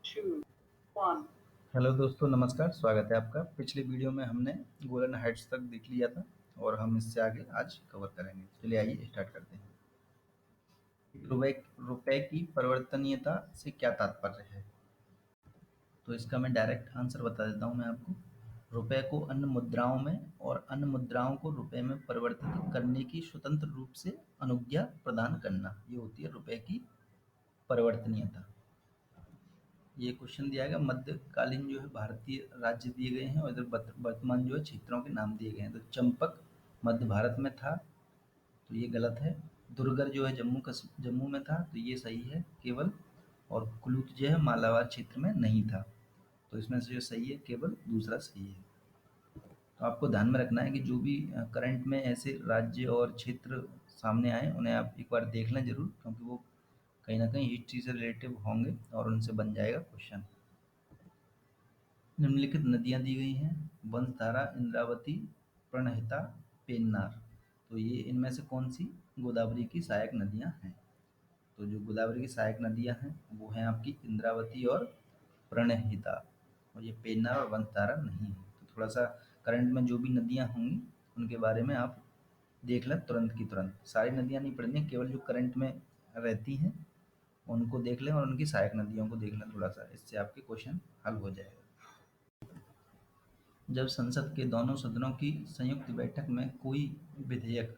two, one. Hello दोस्तों, नमस्कार। स्वागत है आपका। पिछले वीडियो में हमने गोलन हाइट्स तक देख लिया था और हम इससे आगे आज कवर करेंगे। चलिए आइए स्टार्ट करते हैं। रुपए रुपए की परिवर्तनीयता से क्या तात्पर्य है? तो इसका मैं डायरेक्ट आंसर बता देता हूँ मैं आपको। रुपए को अन्य मुद्राओं में और अन्य मुद्राओं को रुपए में परिवर्तित करने की स्वतंत्र रूप से अनुज्ञा प्रदान करना, ये होती है रुपए की परिवर्तनीयता। ये क्वेश्चन दिया गया, मध्यकालीन जो है भारतीय राज्य दिए गए हैं और इधर वर्तमान जो है क्षेत्रों के नाम दिए गए हैं। तो चंपक मध्य भारत में था, तो ये गलत है। दुर्गर जो है जम्मू में था, तो ये सही है केवल। और कुलूत जो है मालाबार क्षेत्र में नहीं था, तो इसमें से जो सही है केवल दूसरा सही है। तो आपको ध्यान में रखना है कि जो भी करंट में ऐसे राज्य और क्षेत्र सामने आए उन्हें आप एक बार देख लें जरूर, क्योंकि वो कहीं ना कहीं हिस्ट्री से रिलेटिव होंगे और उनसे बन जाएगा क्वेश्चन। निम्नलिखित नदियाँ दी गई हैं, वंशधारा, इंद्रावती, प्रणहिता, पेन्नार। तो ये इनमें से कौन सी गोदावरी की सहायक नदियाँ हैं? तो जो गोदावरी की सहायक नदियाँ हैं वो हैं आपकी इंद्रावती और प्रणहिता, और ये पेन्नार और वंशधारा नहीं है। तो थोड़ा सा करंट में जो भी नदियाँ होंगी उनके बारे में आप देख लें तुरंत की तुरंत। सारी नदियाँ नहीं पढ़नी, केवल जो करंट में रहती हैं उनको देख लें और उनकी सहायक नदियों को देख लें थोड़ा सा, इससे आपके क्वेश्चन हल हो जाएगा। जब संसद के दोनों सदनों की संयुक्त बैठक में कोई विधेयक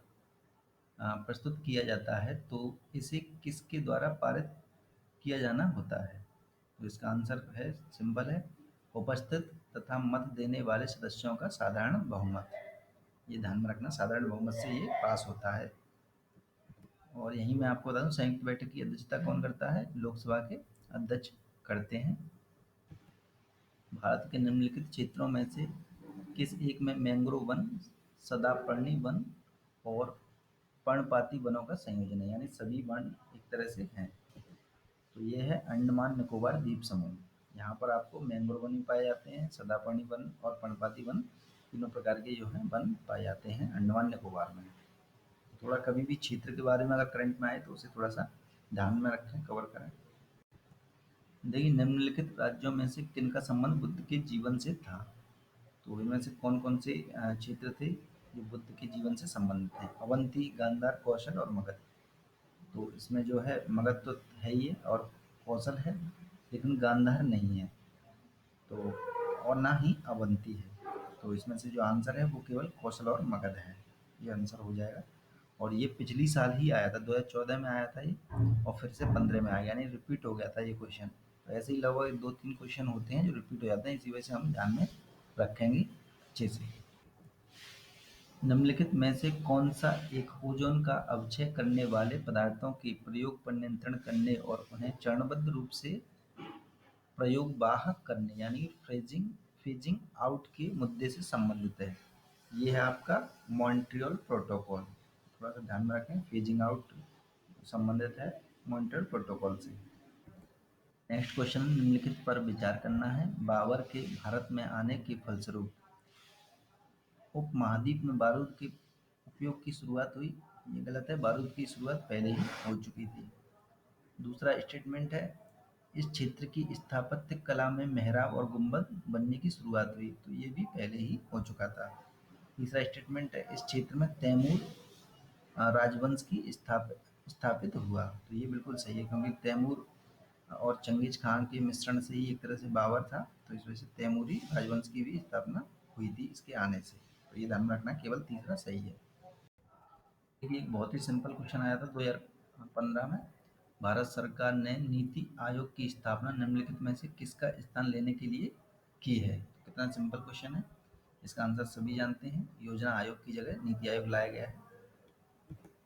प्रस्तुत किया जाता है तो इसे किसके द्वारा पारित किया जाना होता है? तो इसका आंसर है, सिंपल है, उपस्थित तथा मत देने वाले सदस्यों का साधारण बहुमत। ये ध्यान में रखना, साधारण बहुमत से ये पास होता है। और यहीं मैं आपको बता दूं, संयुक्त बैठक की अध्यक्षता कौन करता है? लोकसभा के अध्यक्ष करते हैं। भारत के निम्नलिखित क्षेत्रों में से किस एक में मैंग्रोव वन, सदापर्णी वन और पर्णपाती वनों का संयोजन है, यानी सभी वन एक तरह से हैं? तो ये है अंडमान निकोबार द्वीप समूह। यहाँ पर आपको मैंग्रोव वन भी पाए जाते हैं, सदापर्णी वन और पर्णपाती वन, तीनों प्रकार के जो हैं वन पाए जाते हैं अंडमान निकोबार में। थोड़ा कभी भी क्षेत्र के बारे में अगर करंट में आए तो उसे थोड़ा सा ध्यान में रखें, कवर करें। देखिए, निम्नलिखित राज्यों में से किनका संबंध बुद्ध के जीवन से था? तो इनमें से कौन कौन से क्षेत्र थे जो बुद्ध के जीवन से संबंधित थे? अवंती, गांधार, कौशल और मगध। तो इसमें जो है मगध तो है ही है और कौशल है, लेकिन गांधार नहीं है, तो और ना ही अवंती है। तो इसमें से जो आंसर है वो केवल कौशल और मगध है, ये आंसर हो जाएगा। और ये पिछली साल ही आया था, 2014 में आया था ये, और फिर से 15 में आया, यानी रिपीट हो गया था ये क्वेश्चन। तो ऐसे ही लगभग 2-3 क्वेश्चन होते हैं जो रिपीट हो जाते हैं, इसी वजह से हम ध्यान में रखेंगे अच्छे से। निम्नलिखित में से कौन सा एक ओजोन का अवक्षय करने वाले पदार्थों के प्रयोग पर नियंत्रण करने और उन्हें चरणबद्ध रूप से प्रयोग बाहक करने, यानी फ्रेजिंग फेजिंग आउट के मुद्दे से संबंधित है? ये है आपका मॉन्ट्रियल प्रोटोकॉल। थोड़ा सा ध्यान में रखें, फेजिंग आउट संबंधित है मॉन्ट्रियल प्रोटोकॉल से। नेक्स्ट क्वेश्चन, निम्नलिखित पर विचार करना है। बाबर के भारत में आने के फलस्वरूप उपमहाद्वीप में बारूद के उपयोग की शुरुआत हुई। ये गलत है, बारूद की शुरुआत पहले ही हो चुकी थी। दूसरा स्टेटमेंट है, इस क्षेत्र की स्थापत्य कला में मेहराब और गुंबद बनने की शुरुआत हुई। तो ये भी पहले ही हो चुका था। तीसरा स्टेटमेंट है, इस क्षेत्र में तैमूर राजवंश की स्थापित हुआ। तो ये बिल्कुल सही है, क्योंकि तैमूर और चंगेज खान के मिश्रण से ही एक तरह से बाबर था, तो इस वजह से तैमूरी राजवंश की भी स्थापना हुई थी इसके आने से। तो ये ध्यान में रखना, केवल तीसरा सही है। देखिए, एक बहुत ही सिंपल क्वेश्चन आया था 2015 में। भारत सरकार ने नीति आयोग की स्थापना निम्नलिखित में से किसका स्थान लेने के लिए की है? तो कितना सिंपल क्वेश्चन है, इसका आंसर सभी जानते हैं, योजना आयोग की जगह नीति आयोग लाया गया है।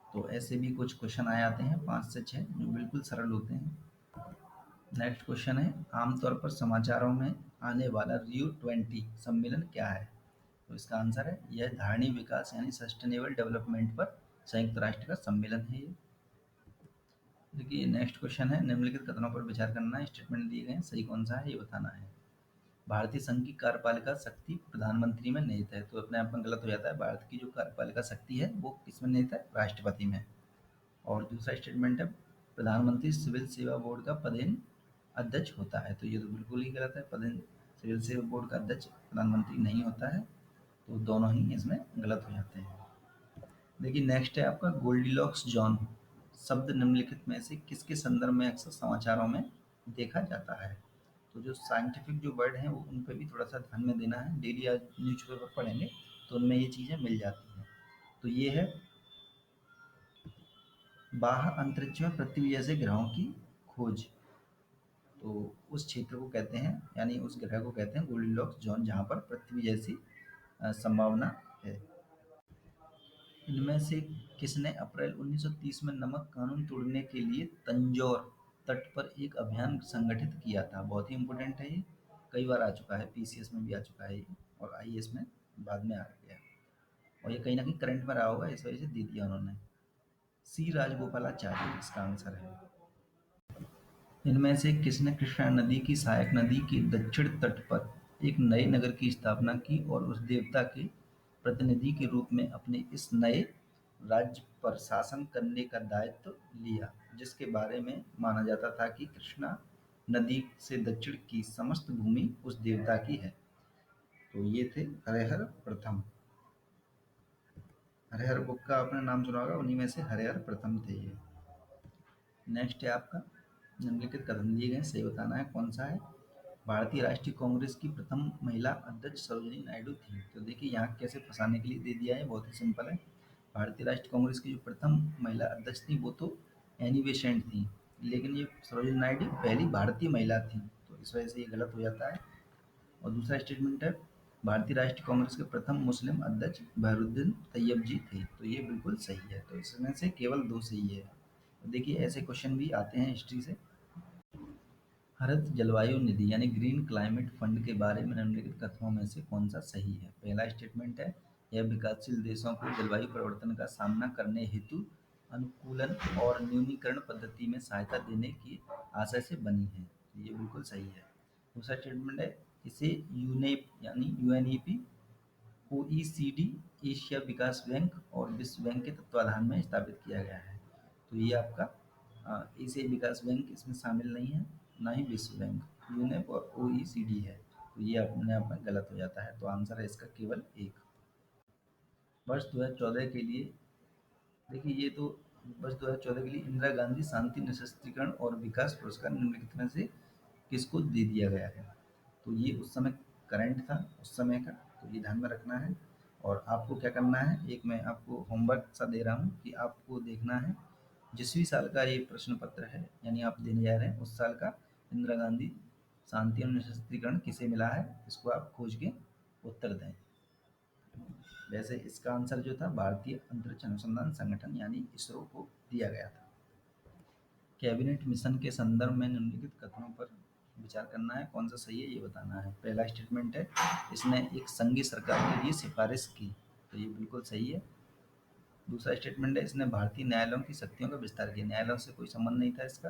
तो ऐसे भी कुछ क्वेश्चन आ जाते हैं 5 से 6 जो बिल्कुल सरल होते हैं। नेक्स्ट क्वेश्चन है, आमतौर पर समाचारों में आने वाला रियो 20 सम्मेलन क्या है? तो इसका आंसर है, यह धारणीय विकास यानी सस्टेनेबल डेवलपमेंट पर संयुक्त राष्ट्र का सम्मेलन है ये। देखिए, नेक्स्ट क्वेश्चन है, निम्नलिखित कथनों पर विचार करना है, स्टेटमेंट दिए गए हैं, सही कौन सा है ये बताना है। भारतीय संघ की कार्यपालिका शक्ति प्रधानमंत्री में निहित है। तो अपने आप में गलत हो जाता है, भारत की जो कार्यपालिका शक्ति है वो किसमें निहित है? राष्ट्रपति में। और दूसरा स्टेटमेंट है, प्रधानमंत्री सिविल सेवा बोर्ड का पदेन अध्यक्ष होता है। तो ये तो बिल्कुल ही गलत है, सिविल सेवा बोर्ड का अध्यक्ष प्रधानमंत्री नहीं होता है। तो दोनों ही इसमें गलत हो जाते हैं। देखिए नेक्स्ट है आपका गोल्डीलॉक्स जॉन शब्द निम्नलिखित में से किसके संदर्भ में अक्सर समाचारों में देखा जाता है। तो जो साइंटिफिक जो वर्ड हैं वो उन पे भी थोड़ा सा ध्यान में देना है। डेली आज न्यूज़पेपर पढ़ेंगे तो उनमें ये चीज़ें मिल जाती हैं। तो ये है बाह्य अंतरिक्ष में पृथ्वी जैसे ग्रहों की खोज। तो उस क्षेत्र को कहते हैं, यानी उस ग्रह को कहते हैं गोल्डीलॉक्स जोन, जहाँ पर पृथ्वी जैसी संभावना है। इनमें से किसने अप्रैल 1930 में नमक कानून तोड़ने के लिए तंजौर तट पर एक अभियान संगठित किया था? बहुत ही इम्पोर्टेंट है ये, कई बार आ चुका है, पीसीएस में भी आ चुका है ये, और आईएएस में बाद में आ गया। और ये कहीं ना कहीं करंट में रहा होगा, इस वजह से दे दिया उन्होंने। सी राजगोपालाचारी इसका आंसर है। इनमें से किसने कृष्णा नदी की सहायक नदी के दक्षिण तट पर एक नए नगर की स्थापना की और उस देवता के प्रतिनिधि के रूप में अपने इस नए राज्य पर शासन करने का दायित्व लिया, जिसके बारे में माना जाता था कि कृष्णा नदी से दक्षिण की समस्त भूमि उस देवता की है? तो ये थे हरिहर प्रथम। हरिहर बुक का आपने नाम सुना होगा, उन्हीं में से हरिहर प्रथम थे ये। नेक्स्ट है आपका निम्नलिखित कथन दिए गए, सही बताना है कौन सा है। भारतीय राष्ट्रीय कांग्रेस की प्रथम महिला अध्यक्ष सरोजिनी नायडू थी। तो देखिए यहाँ कैसे फंसाने के लिए दे दिया है, बहुत ही सिंपल है। भारतीय राष्ट्रीय कांग्रेस की जो प्रथम महिला अध्यक्ष थी वो तो एनी बेसेंट थी, लेकिन ये सरोजिनी नायडू पहली भारतीय महिला थी, तो इस वजह से ये गलत हो जाता है। और दूसरा स्टेटमेंट है भारतीय राष्ट्रीय कांग्रेस के प्रथम मुस्लिम अध्यक्ष बहरुद्दीन तैयब जी थे। तो ये बिल्कुल सही है, तो इसमें से केवल दो सही है। तो देखिए ऐसे क्वेश्चन भी आते हैं हिस्ट्री से। हरित जलवायु निधि यानी ग्रीन क्लाइमेट फंड के बारे में निम्नलिखित कथनों में से कौन सा सही है? पहला स्टेटमेंट है यह विकासशील देशों को जलवायु परिवर्तन का सामना करने हेतु अनुकूलन और न्यूनीकरण पद्धति में सहायता देने की आशय से बनी है। तो ये बिल्कुल सही है। दूसरा स्टेटमेंट है इसे यूनेप यानी यूएनईपी, ओईसीडी, एशिया विकास बैंक और विश्व बैंक के तत्वाधान में स्थापित किया गया है। तो ये आपका एशिया विकास बैंक इसमें शामिल नहीं है, ना ही विश्व बैंक, यूनेप और ओईसीडी है। तो ये अपने आप में गलत हो जाता है, तो आंसर है इसका केवल एक। वर्ष 2014 के लिए देखिए ये तो वर्ष 2014 के लिए इंदिरा गांधी शांति निशस्त्रीकरण और विकास पुरस्कार निम्नलिखित में से किसको दे दिया गया है? तो ये उस समय करंट था, उस समय का, तो ये ध्यान में रखना है। और आपको क्या करना है, एक मैं आपको होमवर्क सा दे रहा हूँ कि आपको देखना है जिस भी साल का ये प्रश्न पत्र है, यानी आप देने जा रहे हैं उस साल का इंदिरा गांधी शांति और निशस्त्रीकरण किसे मिला है, इसको आप खोज के उत्तर दें। वैसे इसका आंसर जो था भारतीय अंतरिक्ष अनुसंधान संगठन यानी इसरो को दिया गया था। कैबिनेट मिशन के संदर्भ में निम्नलिखित कथनों पर विचार करना है, कौन सा सही है ये बताना है। पहला स्टेटमेंट है इसने एक संघीय सरकार के लिए सिफारिश की। तो ये बिल्कुल सही है। दूसरा स्टेटमेंट है इसने भारतीय न्यायालयों की शक्तियों का विस्तार किया। न्यायालयों से कोई संबंध नहीं था इसका।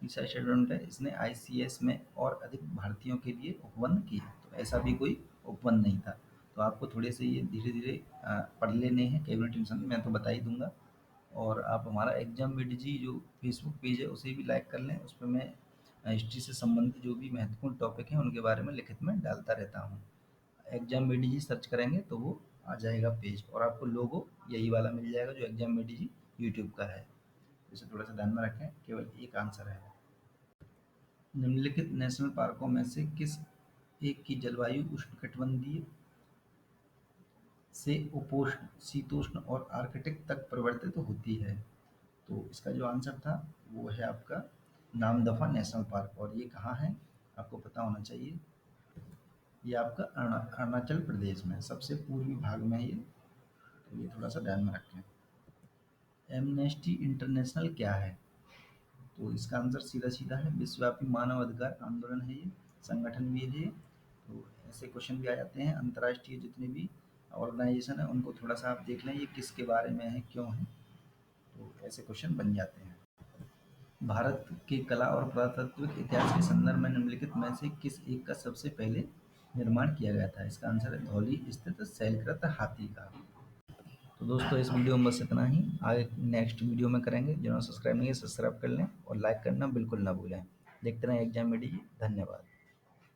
तीसरा स्टेटमेंट है इसने आईसीएस में और अधिक भारतीयों के लिए उपबंध किए। तो ऐसा भी कोई उपबंध नहीं था। तो आपको थोड़े से ये धीरे धीरे पढ़ लेने हैं कैबिनेट मिशन, मैं तो बता ही दूंगा। और आप हमारा एग्जाम विडजी जो फेसबुक पेज है उसे भी लाइक कर लें, उस पर मैं हिस्ट्री से संबंधित जो भी महत्वपूर्ण टॉपिक हैं उनके बारे में लिखित में डालता रहता हूँ। एग्जाम विडजी सर्च करेंगे तो वो आ जाएगा पेज, और आपको लोगो यही वाला मिल जाएगा जो एग्जाम विडजी यूट्यूब का है। इसे थोड़ा सा ध्यान में रखें, केवल एक आंसर है। निम्नलिखित नेशनल पार्कों में से किस एक की जलवायु उष्णकटिबंधीय से उपोष्ण, शीतोष्ण और आर्कटिक तक परिवर्तित होती है? तो इसका जो आंसर था वो है आपका नामदफा नेशनल पार्क, और ये कहाँ है आपको पता होना चाहिए। ये आपका अरुणाचल प्रदेश में सबसे पूर्वी भाग में है ये, तो ये थोड़ा सा ध्यान में रखें। एमनेस्टी इंटरनेशनल क्या है? तो इसका आंसर सीधा सीधा है विश्वव्यापी मानव अधिकार आंदोलन है ये, संगठन भी है ये। तो ऐसे क्वेश्चन भी आ जाते हैं। अंतर्राष्ट्रीय जितने भी ऑर्गेनाइजेशन है उनको थोड़ा सा आप देख लें ये किसके बारे में है, क्यों है, तो ऐसे क्वेश्चन बन जाते हैं। भारत के कला और पुरातात्विक इतिहास के संदर्भ में निम्नलिखित में से किस एक का सबसे पहले निर्माण किया गया था? इसका आंसर है धौली स्थित शैलकृत हाथी का। तो दोस्तों इस वीडियो में बस इतना ही, आगे नेक्स्ट वीडियो में करेंगे। जिन्होंने सब्सक्राइब नहीं किया सब्सक्राइब कर लें और लाइक करना बिल्कुल ना भूलें। देखते रहें एग्जाम में। धन्यवाद।